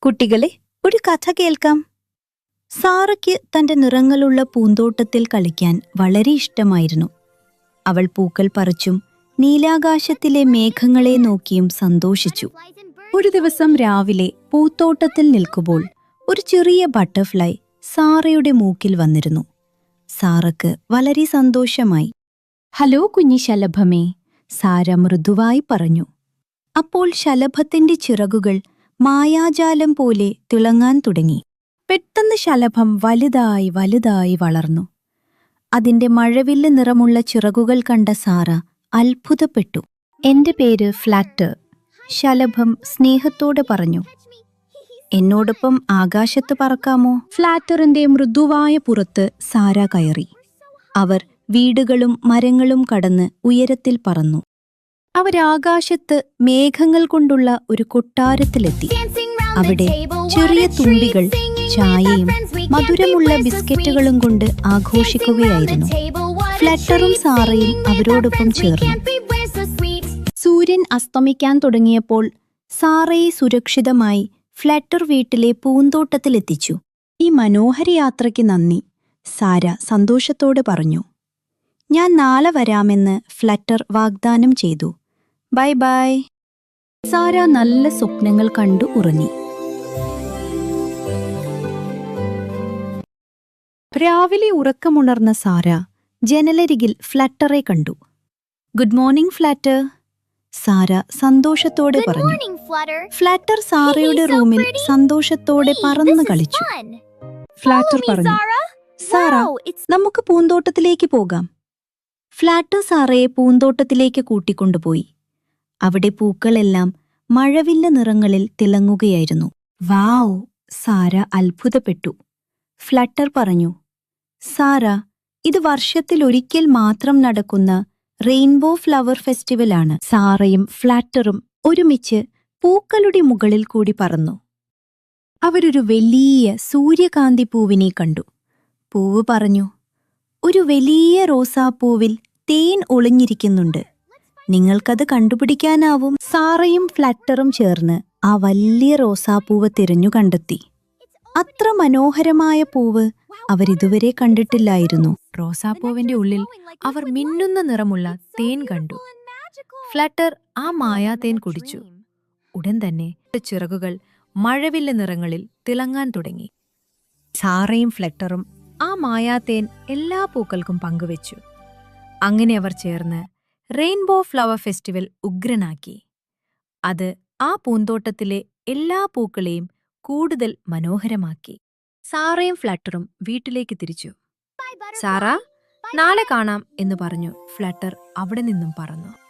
കുട്ടികളെ, ഒരു കഥ കേൾക്കാം. സാറയ്ക്ക് തന്റെ നിറങ്ങളുള്ള പൂന്തോട്ടത്തിൽ കളിക്കാൻ വളരെ ഇഷ്ടമായിരുന്നു. അവൾ പൂക്കൾ പറിച്ചും നീലാകാശത്തിലെ മേഘങ്ങളെ നോക്കിയും സന്തോഷിച്ചു. ഒരു ദിവസം രാവിലെ പൂത്തോട്ടത്തിൽ നിൽക്കുമ്പോൾ ഒരു ചെറിയ ബട്ടർഫ്ലൈ സാറയുടെ മൂക്കിൽ വന്നിരുന്നു. സാറയ്ക്ക് വളരെ സന്തോഷമായി. "ഹലോ കുഞ്ഞി ശലഭമേ," സാര മൃദുവായി പറഞ്ഞു. അപ്പോൾ ശലഭത്തിന്റെ ചിറകുകൾ മായാജാലം പോലെ തിളങ്ങാൻ തുടങ്ങി. പെട്ടെന്ന് ശലഭം വലുതായി വലുതായി വളർന്നു. അതിന്റെ മഴവില്ല് നിറമുള്ള ചിറകുകൾ കണ്ട സാറ അത്ഭുതപ്പെട്ടു. "എന്റെ പേര് ഫ്ലാറ്റർ," ശലഭം സ്നേഹത്തോടെ പറഞ്ഞു. "എന്നോടൊപ്പം ആകാശത്ത് പറക്കാമോ?" ഫ്ലാറ്ററിന്റെ മൃദുവായ പുറത്ത് സാര കയറി. അവർ വീടുകളും മരങ്ങളും കടന്ന് ഉയരത്തിൽ പറന്നു. അവരാകാശത്ത് മേഘങ്ങൾ കൊണ്ടുള്ള ഒരു കൊട്ടാരത്തിലെത്തി. അവിടെ ചെറിയ തുമ്പികൾ ചായയും മധുരമുള്ള ബിസ്ക്കറ്റുകളും കൊണ്ട് ആഘോഷിക്കുകയായിരുന്നു. ഫ്ലട്ടറും സാറയും അവരോടൊപ്പം ചേർന്നു. സൂര്യൻ അസ്തമിക്കാൻ തുടങ്ങിയപ്പോൾ സാറയെ സുരക്ഷിതമായി ഫ്ലട്ടർ വീട്ടിലെ പൂന്തോട്ടത്തിലെത്തിച്ചു. "ഈ മനോഹര യാത്രയ്ക്ക് നന്ദി," സാര സന്തോഷത്തോടെ പറഞ്ഞു. "ഞാൻ നാളെ വരാമെന്ന് ഫ്ലട്ടർ വാഗ്ദാനം ചെയ്തു. Bye bye." സാര നല്ല സ്വപ്നങ്ങൾ കണ്ടു ഉറങ്ങി. രാവിലെ ഉറക്കമുണർന്ന സാര ജനലരികിൽ ഫ്ലട്ടറെ കണ്ടു. "ഗുഡ് മോർണിംഗ് ഫ്ലട്ടർ," സാര സന്തോഷത്തോടെ പറഞ്ഞു. ഫ്ലട്ടർ സാറയുടെ റൂമിൽ സന്തോഷത്തോടെ പറന്നു കളിച്ചു. ഫ്ലാറ്റർ പറഞ്ഞു, "സാറ, നമുക്ക് പൂന്തോട്ടത്തിലേക്ക് പോകാം." ഫ്ലാറ്റർ സാറയെ പൂന്തോട്ടത്തിലേക്ക് കൂട്ടിക്കൊണ്ടുപോയി. അവിടെ പൂക്കളെല്ലാം മഴവില്ല നിറങ്ങളിൽ തിളങ്ങുകയായിരുന്നു. "വാവ്," സാര അത്ഭുതപ്പെട്ടു. ഫ്ലട്ടർ പറഞ്ഞു, "സാര, ഇത് വർഷത്തിലൊരിക്കൽ മാത്രം നടക്കുന്ന റെയിൻബോ ഫ്ലവർ ഫെസ്റ്റിവലാണ്." സാറയും ഫ്ലാറ്ററും ഒരുമിച്ച് പൂക്കളുടെ മുകളിൽ കൂടി പറന്നു. അവരൊരു വലിയ സൂര്യകാന്തി പൂവിനെ കണ്ടു. പൂവ് പറഞ്ഞു, "ഒരു വലിയ റോസാപ്പൂവിൽ തേൻ ഒളിഞ്ഞിരിക്കുന്നുണ്ട്. നിങ്ങൾക്കത് കണ്ടുപിടിക്കാനാവും." സാറയും ഫ്ലട്ടറും ചേർന്ന് ആ വലിയ റോസാപ്പൂവ് തിരഞ്ഞു കണ്ടെത്തി. അത്ര മനോഹരമായ പൂവ് അവരിതുവരെ കണ്ടിട്ടില്ലായിരുന്നു. റോസാപ്പൂവിന്റെ ഉള്ളിൽ അവർ മിന്നുന്ന നിറമുള്ള തേൻ കണ്ടു. ഫ്ലട്ടർ ആ മായാതേൻ കുടിച്ചു. ഉടൻ തന്നെ ചിറകുകൾ മഴവില്ല നിറങ്ങളിൽ തിളങ്ങാൻ തുടങ്ങി. സാറയും ഫ്ലട്ടറും ആ മായാതേൻ എല്ലാ പൂക്കൾക്കും പങ്കുവച്ചു. അങ്ങനെ അവർ ചേർന്ന് റെയിൻബോ ഫ്ലവർ ഫെസ്റ്റിവൽ ഉഗ്രനാക്കി. അത് ആ പൂന്തോട്ടത്തിലെ എല്ലാ പൂക്കളെയും കൂടുതൽ മനോഹരമാക്കി. സാറയും ഫ്ലട്ടറും വീട്ടിലേക്ക് തിരിച്ചു. "സാറ, നാളെ കാണാം," എന്ന് പറഞ്ഞു ഫ്ലട്ടർ അവിടെ നിന്നും പറന്നു.